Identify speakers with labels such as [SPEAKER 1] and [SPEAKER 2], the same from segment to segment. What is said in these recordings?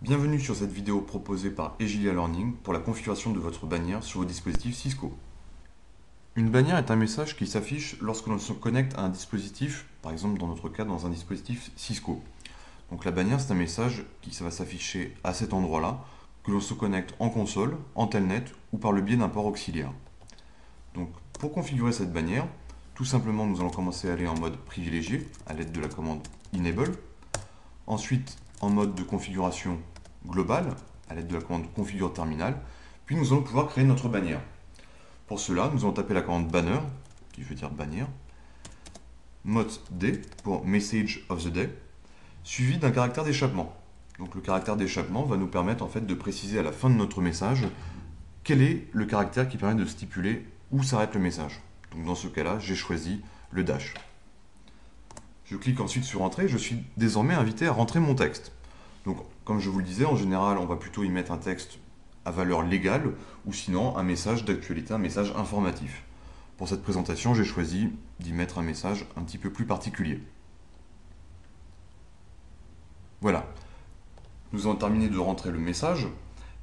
[SPEAKER 1] Bienvenue sur cette vidéo proposée par Egilia Learning pour la configuration de votre bannière sur vos dispositifs Cisco. Une bannière est un message qui s'affiche lorsque l'on se connecte à un dispositif, par exemple dans notre cas dans un dispositif Cisco. Donc la bannière c'est un message qui va s'afficher à cet endroit-là, que l'on se connecte en console, en telnet ou par le biais d'un port auxiliaire. Donc pour configurer cette bannière, tout simplement nous allons commencer à aller en mode privilégié à l'aide de la commande Enable. Ensuite, en mode de configuration globale, à l'aide de la commande configure terminal, puis nous allons pouvoir créer notre bannière. Pour cela, nous allons taper la commande banner, qui veut dire bannière, mode D pour message of the day, suivi d'un caractère d'échappement. Donc le caractère d'échappement va nous permettre en fait de préciser à la fin de notre message quel est le caractère qui permet de stipuler où s'arrête le message. Donc dans ce cas-là, j'ai choisi le dash. Je clique ensuite sur Entrée, je suis désormais invité à rentrer mon texte. Donc, comme je vous le disais, en général, on va plutôt y mettre un texte à valeur légale ou sinon un message d'actualité, un message informatif. Pour cette présentation, j'ai choisi d'y mettre un message un petit peu plus particulier. Voilà, nous avons terminé de rentrer le message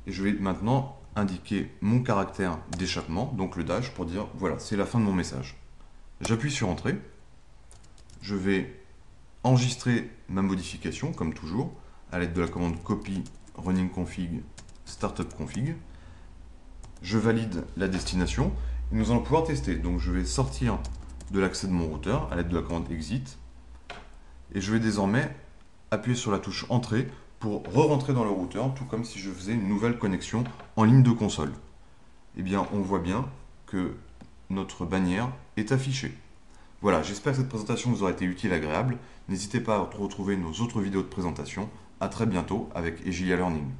[SPEAKER 1] et je vais maintenant indiquer mon caractère d'échappement, donc le dash, pour dire voilà, c'est la fin de mon message. J'appuie sur Entrée. Je vais enregistrer ma modification, comme toujours, à l'aide de la commande copy running config startup config. Je valide la destination et nous allons pouvoir tester. Donc je vais sortir de l'accès de mon routeur à l'aide de la commande exit et je vais désormais appuyer sur la touche entrée pour re-rentrer dans le routeur, tout comme si je faisais une nouvelle connexion en ligne de console. Eh bien, on voit bien que notre bannière est affichée. Voilà, j'espère que cette présentation vous aura été utile et agréable. N'hésitez pas à retrouver nos autres vidéos de présentation. À très bientôt avec Egilia Learning.